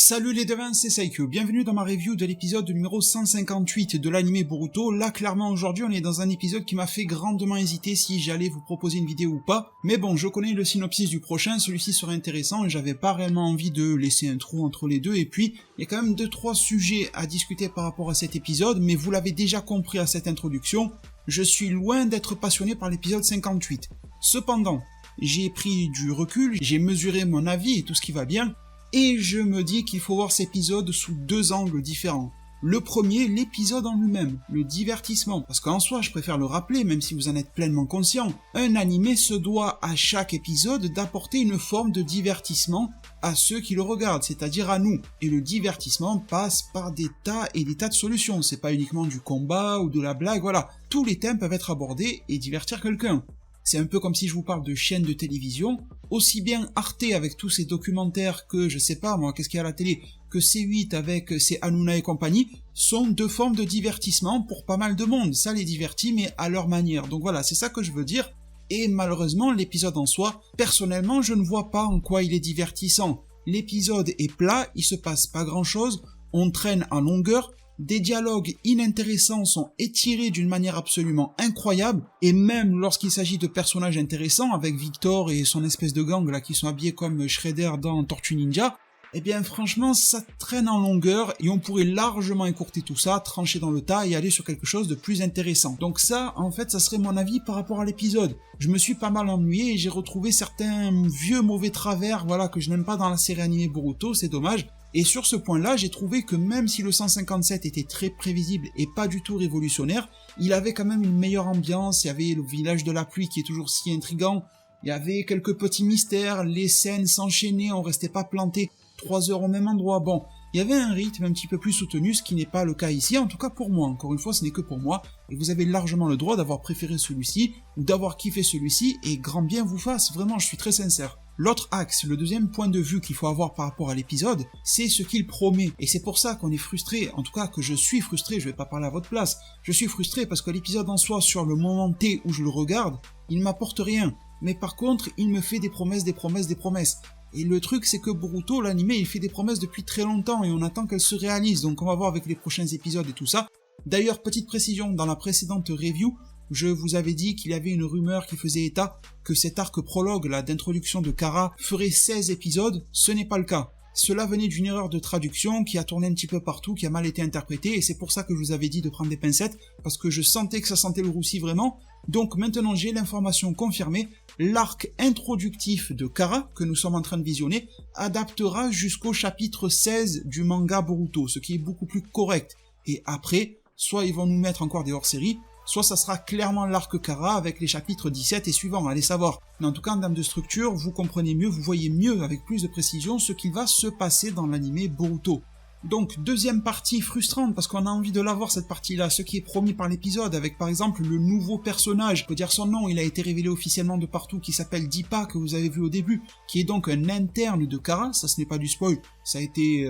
Salut les devins, c'est Saikyo, bienvenue dans ma review de l'épisode numéro 158 de l'anime Boruto. Là clairement aujourd'hui on est dans un épisode qui m'a fait grandement hésiter si j'allais vous proposer une vidéo ou pas, mais bon je connais le synopsis du prochain, celui-ci serait intéressant et j'avais pas réellement envie de laisser un trou entre les deux, et puis il y a quand même 2-3 sujets à discuter par rapport à cet épisode, mais vous l'avez déjà compris à cette introduction, je suis loin d'être passionné par l'épisode 58. Cependant, j'ai pris du recul, j'ai mesuré mon avis et tout ce qui va bien, et je me dis qu'il faut voir cet épisode sous deux angles différents. Le premier, l'épisode en lui-même, le divertissement, parce qu'en soi, je préfère le rappeler, même si vous en êtes pleinement conscient, un animé se doit à chaque épisode d'apporter une forme de divertissement à ceux qui le regardent, c'est-à-dire à nous. Et le divertissement passe par des tas et des tas de solutions, c'est pas uniquement du combat ou de la blague, voilà. Tous les thèmes peuvent être abordés et divertir quelqu'un. C'est un peu comme si je vous parle de chaînes de télévision, aussi bien Arte avec tous ces documentaires que, je sais pas moi, qu'est-ce qu'il y a à la télé, que C8 avec ses Hanouna et compagnie, sont deux formes de divertissement pour pas mal de monde. Ça les divertit, mais à leur manière. Donc voilà, c'est ça que je veux dire. Et malheureusement, l'épisode en soi, personnellement, je ne vois pas en quoi il est divertissant. L'épisode est plat, il se passe pas grand-chose, on traîne en longueur, des dialogues inintéressants sont étirés d'une manière absolument incroyable, et même lorsqu'il s'agit de personnages intéressants, avec Victor et son espèce de gang là qui sont habillés comme Shredder dans Tortue Ninja, eh bien franchement ça traîne en longueur et on pourrait largement écourter tout ça, trancher dans le tas et aller sur quelque chose de plus intéressant. Donc ça, en fait, ça serait mon avis par rapport à l'épisode. Je me suis pas mal ennuyé et j'ai retrouvé certains vieux mauvais travers, voilà, que je n'aime pas dans la série animée Boruto, c'est dommage. Et sur ce point-là, j'ai trouvé que même si le 157 était très prévisible et pas du tout révolutionnaire, il avait quand même une meilleure ambiance, il y avait le village de la pluie qui est toujours si intriguant, il y avait quelques petits mystères, les scènes s'enchaînaient, on restait pas planté 3 heures au même endroit, bon, il y avait un rythme un petit peu plus soutenu, ce qui n'est pas le cas ici, en tout cas pour moi, encore une fois ce n'est que pour moi, et vous avez largement le droit d'avoir préféré celui-ci, ou d'avoir kiffé celui-ci, et grand bien vous fasse, vraiment je suis très sincère. L'autre axe, le deuxième point de vue qu'il faut avoir par rapport à l'épisode, c'est ce qu'il promet. Et c'est pour ça qu'on est frustré, en tout cas que je suis frustré, je vais pas parler à votre place. Je suis frustré parce que l'épisode en soi, sur le moment T où je le regarde, il m'apporte rien. Mais par contre, il me fait des promesses, des promesses, des promesses. Et le truc, c'est que Boruto, l'anime, il fait des promesses depuis très longtemps et on attend qu'elles se réalisent. Donc on va voir avec les prochains épisodes et tout ça. D'ailleurs, petite précision, dans la précédente review, je vous avais dit qu'il y avait une rumeur qui faisait état que cet arc prologue là d'introduction de Kara ferait 16 épisodes, ce n'est pas le cas. Cela venait d'une erreur de traduction qui a tourné un petit peu partout, qui a mal été interprétée, et c'est pour ça que je vous avais dit de prendre des pincettes, parce que je sentais que ça sentait le roussi vraiment. Donc maintenant j'ai l'information confirmée, l'arc introductif de Kara, que nous sommes en train de visionner, adaptera jusqu'au chapitre 16 du manga Boruto, ce qui est beaucoup plus correct. Et après, soit ils vont nous mettre encore des hors-séries, soit ça sera clairement l'arc Kara avec les chapitres 17 et suivants, allez savoir. Mais en tout cas, en termes de structure, vous comprenez mieux, vous voyez mieux avec plus de précision ce qui va se passer dans l'anime Boruto. Donc, deuxième partie frustrante, parce qu'on a envie de l'avoir cette partie-là, ce qui est promis par l'épisode, avec par exemple le nouveau personnage, je peux dire son nom, il a été révélé officiellement de partout, qui s'appelle Deepa, que vous avez vu au début, qui est donc un interne de Kara, ça ce n'est pas du spoil, ça a été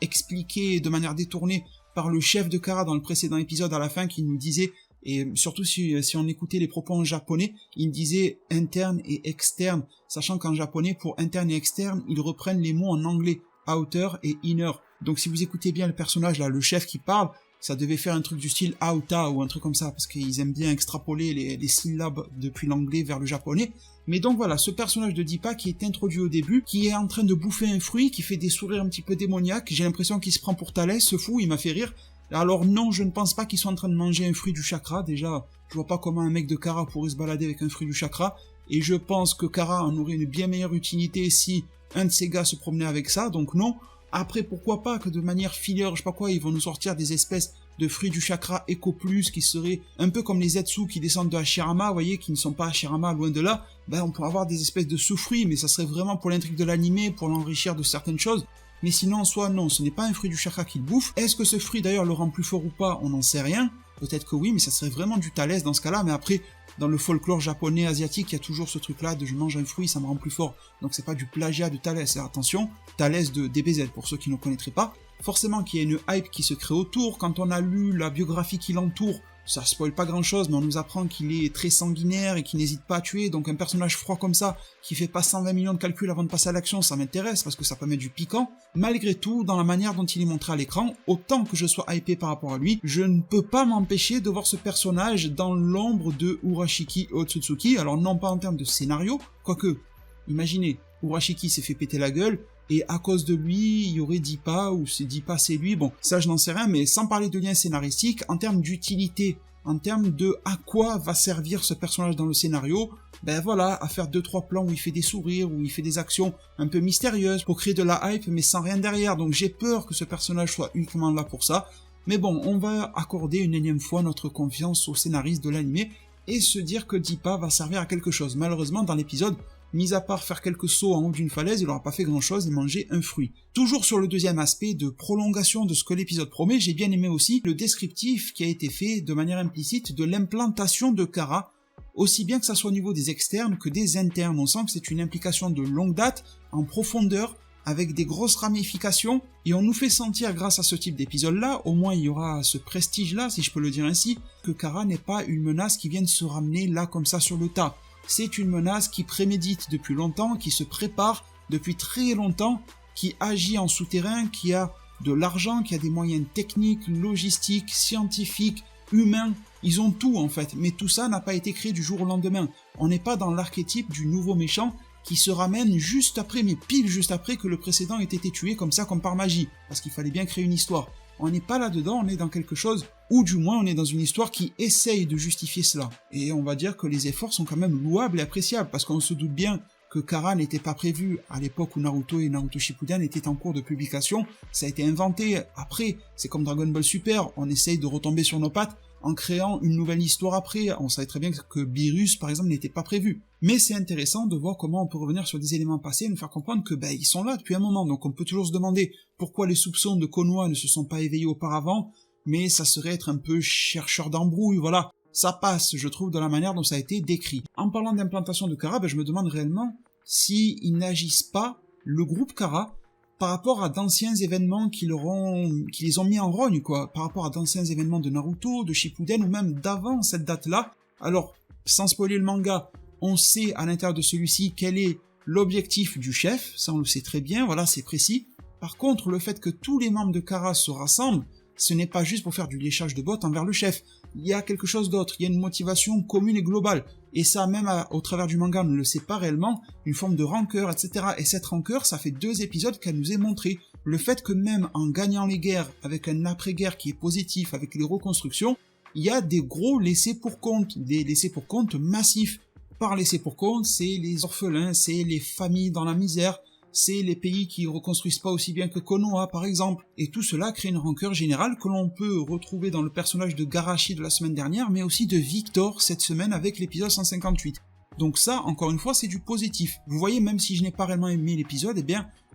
expliqué de manière détournée par le chef de Kara dans le précédent épisode à la fin, qui nous disait, et surtout si on écoutait les propos en japonais, il disait interne et externe, sachant qu'en japonais, pour interne et externe, ils reprennent les mots en anglais, outer et inner. Donc si vous écoutez bien le personnage là, le chef qui parle, ça devait faire un truc du style outa ou un truc comme ça, parce qu'ils aiment bien extrapoler les syllabes depuis l'anglais vers le japonais. Mais donc voilà, ce personnage de Deepa qui est introduit au début, qui est en train de bouffer un fruit, qui fait des sourires un petit peu démoniaques, j'ai l'impression qu'il se prend pour Thalès, ce fou, il m'a fait rire. Alors non, je ne pense pas qu'ils soient en train de manger un fruit du chakra, déjà, je vois pas comment un mec de Kara pourrait se balader avec un fruit du chakra, et je pense que Kara en aurait une bien meilleure utilité si un de ces gars se promenait avec ça, donc non. Après, pourquoi pas que de manière filler, je sais pas quoi, ils vont nous sortir des espèces de fruits du chakra Eco Plus qui seraient un peu comme les Zetsu qui descendent de Hashirama, vous voyez, qui ne sont pas Hashirama, loin de là, ben on pourrait avoir des espèces de sous-fruits, mais ça serait vraiment pour l'intrigue de l'animé, pour l'enrichir de certaines choses. Mais sinon, en soi, non, ce n'est pas un fruit du chakra qu'il bouffe. Est-ce que ce fruit, d'ailleurs, le rend plus fort ou pas? On n'en sait rien. Peut-être que oui, mais ça serait vraiment du Thalès dans ce cas-là. Mais après, dans le folklore japonais, asiatique, il y a toujours ce truc-là de je mange un fruit, ça me rend plus fort. Donc c'est pas du plagiat de Thalès. Et attention, Thalès de DBZ, pour ceux qui ne connaîtraient pas. Forcément qu'il y a une hype qui se crée autour. Quand on a lu la biographie qui l'entoure ça spoil pas grand chose, mais on nous apprend qu'il est très sanguinaire et qu'il n'hésite pas à tuer, donc un personnage froid comme ça, qui fait pas 120 millions de calculs avant de passer à l'action, ça m'intéresse parce que ça peut mettre du piquant. Malgré tout, dans la manière dont il est montré à l'écran, autant que je sois hypé par rapport à lui, je ne peux pas m'empêcher de voir ce personnage dans l'ombre de Urashiki Otsutsuki, alors non pas en termes de scénario, quoique, imaginez, Urashiki s'est fait péter la gueule, et à cause de lui, il y aurait Deepa, ou c'est Deepa c'est lui, bon, ça je n'en sais rien, mais sans parler de lien scénaristique, en termes d'utilité, en termes de à quoi va servir ce personnage dans le scénario, ben voilà, à faire 2-3 plans où il fait des sourires, où il fait des actions un peu mystérieuses, pour créer de la hype, mais sans rien derrière, donc j'ai peur que ce personnage soit uniquement là pour ça, mais bon, on va accorder une énième fois notre confiance au scénariste de l'animé, et se dire que Deepa va servir à quelque chose. Malheureusement, dans l'épisode, mis à part faire quelques sauts en haut d'une falaise, il n'aura pas fait grand chose et manger un fruit. Toujours sur le deuxième aspect de prolongation de ce que l'épisode promet, j'ai bien aimé aussi le descriptif qui a été fait de manière implicite de l'implantation de Kara, aussi bien que ça soit au niveau des externes que des internes. On sent que c'est une implication de longue date, en profondeur, avec des grosses ramifications, et on nous fait sentir grâce à ce type d'épisode-là, au moins il y aura ce prestige-là, si je peux le dire ainsi, que Kara n'est pas une menace qui vient de se ramener là comme ça sur le tas. C'est une menace qui prémédite depuis longtemps, qui se prépare depuis très longtemps, qui agit en souterrain, qui a de l'argent, qui a des moyens techniques, logistiques, scientifiques, humains. Ils ont tout en fait, mais tout ça n'a pas été créé du jour au lendemain. On n'est pas dans l'archétype du nouveau méchant qui se ramène juste après, mais pile juste après que le précédent ait été tué comme ça, comme par magie, parce qu'il fallait bien créer une histoire. On n'est pas là-dedans, on est dans quelque chose, ou du moins on est dans une histoire qui essaye de justifier cela. Et on va dire que les efforts sont quand même louables et appréciables, parce qu'on se doute bien que Kara n'était pas prévu à l'époque où Naruto et Naruto Shippuden étaient en cours de publication, ça a été inventé après, c'est comme Dragon Ball Super, on essaye de retomber sur nos pattes en créant une nouvelle histoire après, on savait très bien que Beerus par exemple n'était pas prévu. Mais c'est intéressant de voir comment on peut revenir sur des éléments passés et nous faire comprendre que ils sont là depuis un moment, donc on peut toujours se demander pourquoi les soupçons de Konoha ne se sont pas éveillés auparavant, mais ça serait être un peu chercheur d'embrouille, voilà. Ça passe, je trouve, de la manière dont ça a été décrit. En parlant d'implantation de Kara, je me demande réellement s'ils n'agissent pas, le groupe Kara, par rapport à d'anciens événements qui les ont mis en rogne, quoi, par rapport à d'anciens événements de Naruto, de Shippuden, ou même d'avant cette date-là. Alors, sans spoiler le manga, on sait à l'intérieur de celui-ci quel est l'objectif du chef, ça on le sait très bien, voilà, c'est précis. Par contre, le fait que tous les membres de Kara se rassemblent, ce n'est pas juste pour faire du léchage de bottes envers le chef. Il y a quelque chose d'autre, il y a une motivation commune et globale. Et ça, même au travers du manga, on ne le sait pas réellement, une forme de rancœur, etc. Et cette rancœur, ça fait 2 épisodes qu'elle nous est montrée. Le fait que même en gagnant les guerres, avec un après-guerre qui est positif, avec les reconstructions, il y a des gros laissés-pour-compte, des laissés-pour-compte massifs. Par laissés-pour-compte, c'est les orphelins, c'est les familles dans la misère, c'est les pays qui reconstruisent pas aussi bien que Konoha par exemple, et tout cela crée une rancœur générale que l'on peut retrouver dans le personnage de Garashi de la semaine dernière, mais aussi de Victor cette semaine avec l'épisode 158. Donc ça, encore une fois, c'est du positif. Vous voyez, même si je n'ai pas réellement aimé l'épisode,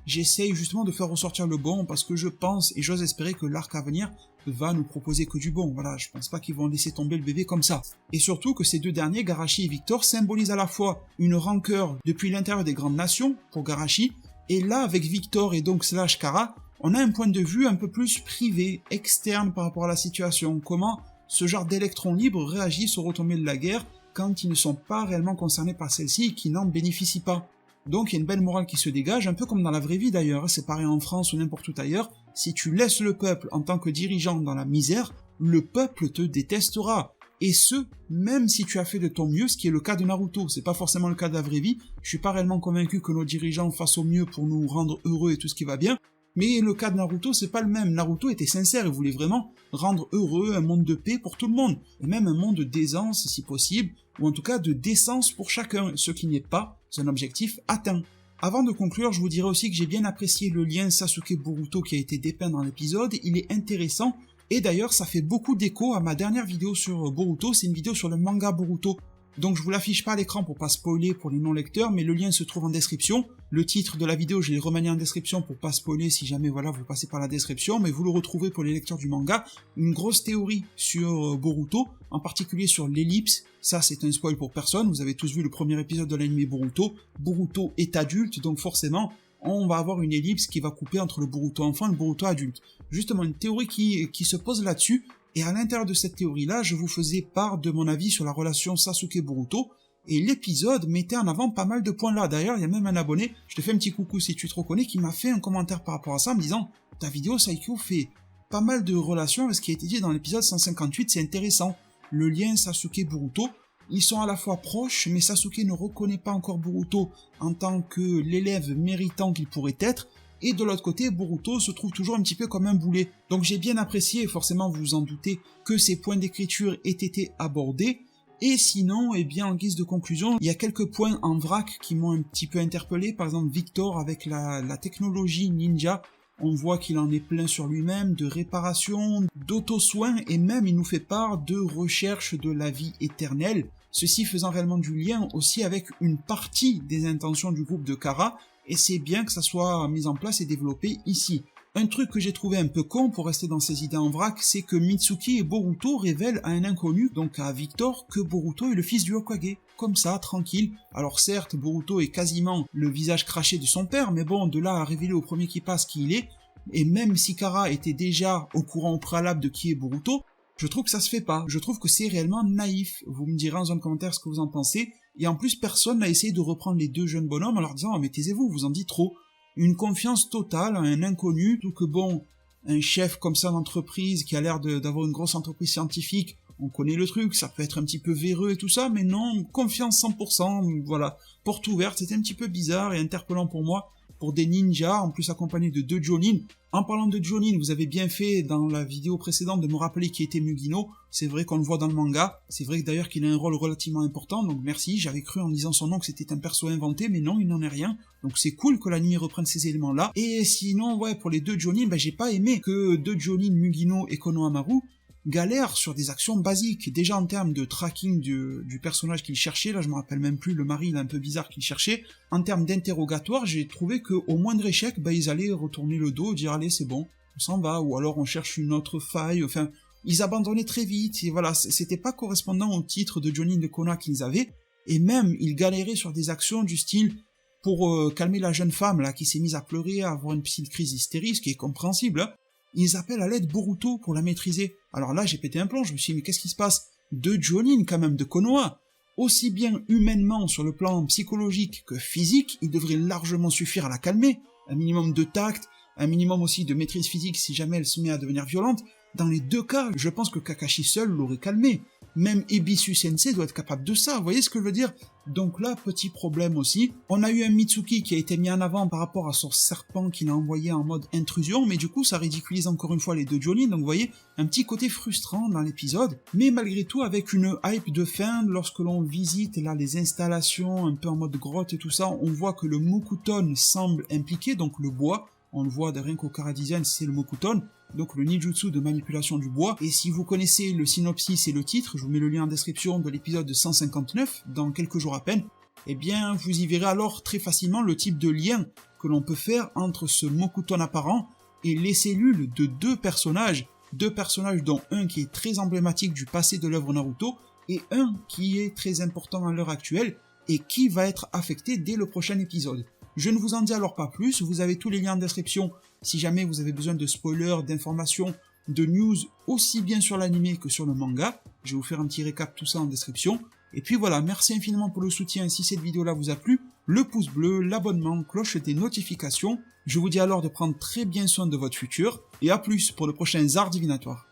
j'essaye justement de faire ressortir le bon, parce que je pense, et j'ose espérer que l'arc à venir va nous proposer que du bon, voilà, je pense pas qu'ils vont laisser tomber le bébé comme ça. Et surtout que ces 2 derniers, Garashi et Victor, symbolisent à la fois une rancœur depuis l'intérieur des grandes nations, pour Garashi, et là, avec Victor et donc / Kara, on a un point de vue un peu plus privé, externe par rapport à la situation, comment ce genre d'électrons libres réagissent aux retombées de la guerre quand ils ne sont pas réellement concernés par celle-ci et qui n'en bénéficient pas. Donc il y a une belle morale qui se dégage, un peu comme dans la vraie vie d'ailleurs, c'est pareil en France ou n'importe où ailleurs, si tu laisses le peuple en tant que dirigeant dans la misère, le peuple te détestera. Et ce, même si tu as fait de ton mieux, ce qui est le cas de Naruto, c'est pas forcément le cas de la vraie vie, je suis pas réellement convaincu que nos dirigeants fassent au mieux pour nous rendre heureux et tout ce qui va bien, mais le cas de Naruto, c'est pas le même. Naruto était sincère et voulait vraiment rendre heureux un monde de paix pour tout le monde, et même un monde d'aisance si possible, ou en tout cas de décence pour chacun, ce qui n'est pas un objectif atteint. Avant de conclure, je vous dirais aussi que j'ai bien apprécié le lien Sasuke-Boruto qui a été dépeint dans l'épisode, il est intéressant, et d'ailleurs ça fait beaucoup d'écho à ma dernière vidéo sur Boruto, c'est une vidéo sur le manga Boruto. Donc je vous l'affiche pas à l'écran pour pas spoiler pour les non-lecteurs, mais le lien se trouve en description. Le titre de la vidéo, je l'ai remanié en description pour pas spoiler si jamais voilà vous passez par la description, mais vous le retrouvez pour les lecteurs du manga. Une grosse théorie sur Boruto, en particulier sur l'ellipse. Ça c'est un spoil pour personne, vous avez tous vu le premier épisode de l'anime Boruto. Boruto est adulte, donc forcément on va avoir une ellipse qui va couper entre le Boruto enfant et le Boruto adulte. Justement une théorie qui se pose là-dessus, et à l'intérieur de cette théorie-là, je vous faisais part de mon avis sur la relation Sasuke-Boruto, et l'épisode mettait en avant pas mal de points là. D'ailleurs, il y a même un abonné, je te fais un petit coucou si tu te reconnais, qui m'a fait un commentaire par rapport à ça en me disant « Ta vidéo, Saikyo, fait pas mal de relations avec ce qui a été dit dans l'épisode 158, c'est intéressant. Le lien Sasuke-Boruto, ils sont à la fois proches, mais Sasuke ne reconnaît pas encore Boruto en tant que l'élève méritant qu'il pourrait être, et de l'autre côté, Boruto se trouve toujours un petit peu comme un boulet. Donc j'ai bien apprécié, et forcément vous vous en doutez, que ces points d'écriture aient été abordés, et sinon, eh bien, en guise de conclusion, il y a quelques points en vrac qui m'ont un petit peu interpellé. Par exemple, Victor, avec la technologie ninja, on voit qu'il en est plein sur lui-même, de réparation, d'auto-soin, et même il nous fait part de recherche de la vie éternelle, ceci faisant réellement du lien aussi avec une partie des intentions du groupe de Kara, et c'est bien que ça soit mis en place et développé ici. Un truc que j'ai trouvé un peu con pour rester dans ces idées en vrac, c'est que Mitsuki et Boruto révèlent à un inconnu, donc à Victor, que Boruto est le fils du Hokage. Comme ça, tranquille. Alors certes, Boruto est quasiment le visage craché de son père, mais bon, de là à révéler au premier qui passe qui il est, et même si Kara était déjà au courant au préalable de qui est Boruto, je trouve que ça se fait pas. Je trouve que c'est réellement naïf. Vous me direz en zone commentaire ce que vous en pensez. Et en plus, personne n'a essayé de reprendre les deux jeunes bonhommes en leur disant « Oh, mais taisez-vous, vous en dites trop ». Une confiance totale à un inconnu, tout que bon, un chef comme ça d'entreprise qui a l'air d'avoir une grosse entreprise scientifique, on connaît le truc, ça peut être un petit peu véreux et tout ça, mais non, confiance 100%, voilà, porte ouverte, c'était un petit peu bizarre et interpellant pour moi, pour des ninjas, en plus accompagnés de deux Jonin. En parlant de Jonin, vous avez bien fait dans la vidéo précédente de me rappeler qui était Mugino, c'est vrai qu'on le voit dans le manga, c'est vrai d'ailleurs qu'il a un rôle relativement important, donc merci, j'avais cru en disant son nom que c'était un perso inventé, mais non, il n'en est rien, donc c'est cool que l'anime reprenne ces éléments-là. Et sinon, ouais, pour les deux Jonin, j'ai pas aimé que deux Jonin, Mugino et Konohamaru, galère sur des actions basiques, déjà en termes de tracking du personnage qu'il cherchait, là je me rappelle même plus, le mari il est un peu bizarre qu'il cherchait, en termes d'interrogatoire, j'ai trouvé qu'au moindre échec, ils allaient retourner le dos, dire allez c'est bon, on s'en va, ou alors on cherche une autre faille, enfin, ils abandonnaient très vite, et voilà, c'était pas correspondant au titre de Jonin de Konoha qu'ils avaient, et même ils galéraient sur des actions du style, pour calmer la jeune femme là qui s'est mise à pleurer, à avoir une petite crise hystérie, ce qui est compréhensible, hein, ils appellent à l'aide Boruto pour la maîtriser. Alors là, j'ai pété un plomb, je me suis dit, mais qu'est-ce qui se passe? Deux Jonin, quand même, de Konoha. Aussi bien humainement, sur le plan psychologique que physique, il devrait largement suffire à la calmer. Un minimum de tact, un minimum aussi de maîtrise physique si jamais elle se met à devenir violente. Dans les deux cas, je pense que Kakashi seul l'aurait calmé. Même Ebisu Sensei doit être capable de ça, vous voyez ce que je veux dire? Donc là, petit problème aussi. On a eu un Mitsuki qui a été mis en avant par rapport à son serpent qu'il a envoyé en mode intrusion, mais du coup ça ridiculise encore une fois les deux Jonin, donc vous voyez, un petit côté frustrant dans l'épisode, mais malgré tout avec une hype de fin, lorsque l'on visite là les installations un peu en mode grotte et tout ça, on voit que le Mokuton semble impliqué, donc le bois, on le voit de rien qu'au Kara Design, c'est le Mokuton, donc le ninjutsu de manipulation du bois, et si vous connaissez le synopsis et le titre, je vous mets le lien en description de l'épisode 159, dans quelques jours à peine, eh bien vous y verrez alors très facilement le type de lien que l'on peut faire entre ce Mokuton apparent et les cellules de deux personnages dont un qui est très emblématique du passé de l'œuvre Naruto, et un qui est très important à l'heure actuelle, et qui va être affecté dès le prochain épisode. Je ne vous en dis alors pas plus, vous avez tous les liens en description si jamais vous avez besoin de spoilers, d'informations, de news aussi bien sur l'anime que sur le manga. Je vais vous faire un petit récap tout ça en description. Et puis voilà, merci infiniment pour le soutien, si cette vidéo là vous a plu, le pouce bleu, l'abonnement, cloche des notifications. Je vous dis alors de prendre très bien soin de votre futur, et à plus pour le prochain Zard Divinatoire.